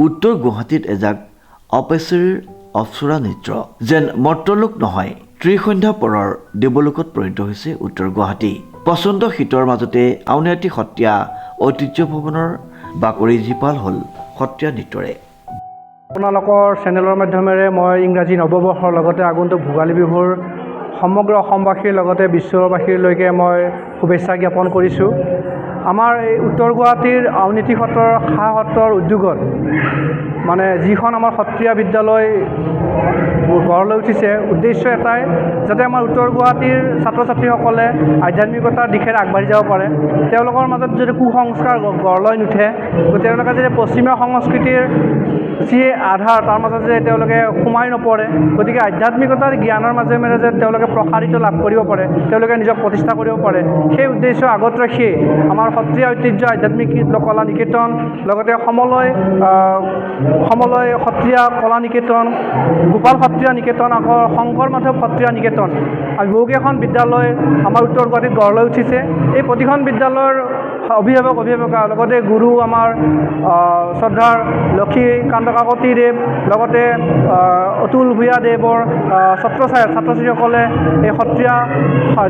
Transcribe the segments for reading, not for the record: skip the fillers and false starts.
উত্তৰ গুৱাহাটীত এজাক অপেচৰীৰ অপ্সৰা নৃত্য যেন মৰ্তলোক নহয় ত্ৰিসন্ধ্যা পৰৰ দেৱলোকত পৰিণত হৈছে উত্তৰ গুৱাহাটী। প্ৰচণ্ড শীতৰ মাজতে আউনীআটী সত্ৰীয়া ঐতিহ্য ভৱনৰ বাকৰি জীপাল হ'ল সত্ৰীয়া নৃত্যৰে। আপোনালোকৰ চেনেলৰ মাধ্যমেৰে মই ইংৰাজী নৱবৰ্ষৰ লগতে আগন্তুক ভোগালী বিহুৰ সমগ্ৰ অসমবাসীৰ লগতে বিশ্ববাসীৰলৈকে মই শুভেচ্ছা জ্ঞাপন কৰিছোঁ। আমাৰ এই উত্তৰ গুৱাহাটীৰ আউনীআটী সত্ৰৰ সত্ৰৰ উদ্যোগত মানে যিখন আমাৰ সত্ৰীয়া বিদ্যালয় গঢ় লৈ উঠিছে, উদ্দেশ্য এটাই যাতে আমাৰ উত্তৰ গুৱাহাটীৰ ছাত্ৰ ছাত্ৰীসকলে আধ্যাত্মিকতাৰ দিশেৰে আগবাঢ়ি যাব পাৰে। তেওঁলোকৰ মাজত যদি কুসংস্কাৰ গঢ় লৈ নুঠে, তেওঁলোকে যদি পশ্চিমীয়া সংস্কৃতিৰ যি আধাৰ তাৰ মাজত যে তেওঁলোকে সোমাই নপৰে, গতিকে আধ্যাত্মিকতাৰ জ্ঞানৰ মাজে মাজে যে তেওঁলোকে প্ৰসাৰিত লাভ কৰিব পাৰে, তেওঁলোকে নিজক প্ৰতিষ্ঠা কৰিব পাৰে, সেই উদ্দেশ্য আগত ৰাখি আমাৰ সত্ৰীয়া ঐতিহ্য আধ্যাত্মিক কলা নিকেতন, লগতে সমলয় সত্ৰীয়া কলা নিকেতন, গোপাল সত্ৰীয়া নিকেতন, আকৌ শংকৰ মাধৱ সত্ৰীয়া নিকেতন, আৰু বহুকেইখন বিদ্যালয় আমাৰ উত্তৰ গুৱাহাটীত গঢ় লৈ উঠিছে। এই প্ৰতিখন বিদ্যালয়ৰ অভিভাৱিকা লগতে গুৰু আমাৰ শ্ৰদ্ধাৰ লক্ষ্মীকান্ত কাকতিদেৱ, লগতে অতুল ভূঞাদেৱৰ ছাত্ৰ ছাত্ৰীসকলে এই সত্ৰীয়া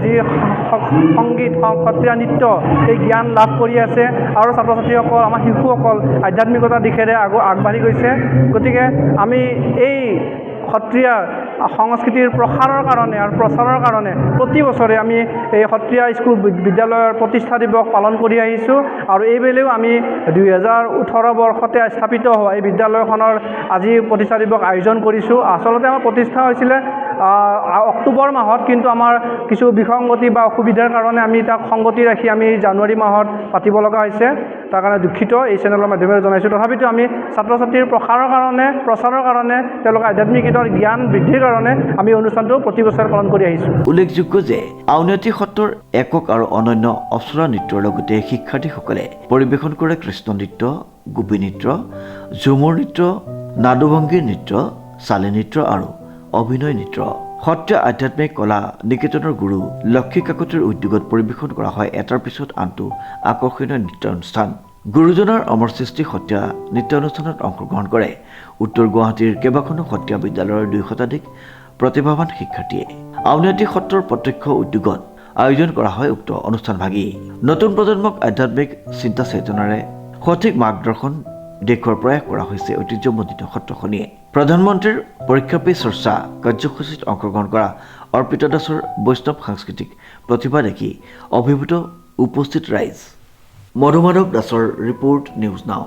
যি সংগীত সত্ৰীয়া নৃত্য এই জ্ঞান লাভ কৰি আছে, আৰু ছাত্ৰ ছাত্ৰীসকল আমাৰ শিশুসকল আধ্যাত্মিকতাৰ দিশেৰে আগবাঢ়ি গৈছে। গতিকে আমি এই সত্ৰীয়া সংস্কৃতিৰ প্ৰসাৰৰ কাৰণে আৰু প্ৰচাৰৰ কাৰণে প্ৰতি বছৰে আমি এই সত্ৰীয়া স্কুল বিদ্যালয়ৰ প্ৰতিষ্ঠা দিৱস পালন কৰি আহিছোঁ, আৰু এইবেলেও আমি 2018 বৰ্ষতে স্থাপিত হোৱা এই বিদ্যালয়খনৰ আজি প্ৰতিষ্ঠা দিৱস আয়োজন কৰিছোঁ। আচলতে আমাৰ প্ৰতিষ্ঠা হৈছিলে অক্টোবৰ মাহত, কিন্তু আমাৰ কিছু বিসংগতি বা অসুবিধাৰ কাৰণে আমি তাক সংগতি ৰাখি আমি জানুৱাৰী মাহত পাতিব লগা হৈছে। তাৰ কাৰণে দুঃখিত, এই চেনেলৰ মাধ্যমেৰে জনাইছোঁ। তথাপিতো আমি ছাত্ৰ ছাত্ৰীৰ প্ৰচাৰৰ কাৰণে তেওঁলোকৰ আধ্যাত্মিকতাৰ জ্ঞান বৃদ্ধিৰ কাৰণে আমি অনুষ্ঠানটো প্ৰতি বছৰে পালন কৰি আহিছোঁ। উল্লেখযোগ্য যে আউনীআটী সত্ৰৰ একক আৰু অনন্য অপ্সৰা নৃত্যৰ লগতে শিক্ষাৰ্থীসকলে পৰিৱেশন কৰে কৃষ্ণ নৃত্য, গোপী নৃত্য, ঝুমুৰ নৃত্য, নাদুভংগীৰ নৃত্য, চালি নৃত্য আৰু অভিনয় নৃত্য। সত্ৰীয়া আধ্যাত্মিক কলা নিকেতনৰ গুৰু লক্ষ্মী কাকতিৰ উদ্যোগত পৰিৱেশন কৰা হয় এটাৰ পিছত আনটো আকৰ্ষণীয় নৃত্যানুষ্ঠান। গুৰুজনাৰ অমৰ সৃষ্টি সত্ৰীয়া নৃত্যানুষ্ঠানত অংশগ্ৰহণ কৰে উত্তৰ গুৱাহাটীৰ কেইবাখনো সত্ৰীয়া বিদ্যালয়ৰ 200 শতাধিক প্ৰতিভাৱান শিক্ষাৰ্থীয়ে। আউনীআটী সত্ৰৰ প্ৰত্যক্ষ উদ্যোগত আয়োজন কৰা হয় উক্ত অনুষ্ঠানভাগী। নতুন প্ৰজন্মক আধ্যাত্মিক চিন্তা চেতনাৰে সঠিক মাৰ্গদৰ্শন দেখুওৱাৰ প্ৰয়াস কৰা হৈছে ঐতিহ্যমণ্ডিত সত্ৰখনিয়ে। প্ৰধানমন্ত্ৰীৰ পৰীক্ষা পে চৰ্চা কাৰ্যসূচীত অংশগ্ৰহণ কৰা অৰ্পিতা দাসৰ বৈষ্ণৱ সাংস্কৃতিক প্ৰতিভা দেখি অভিভূত উপস্থিত ৰাইজ। মধুমাধৱ দাসৰ ৰিপৰ্ট, নিউজ নাও।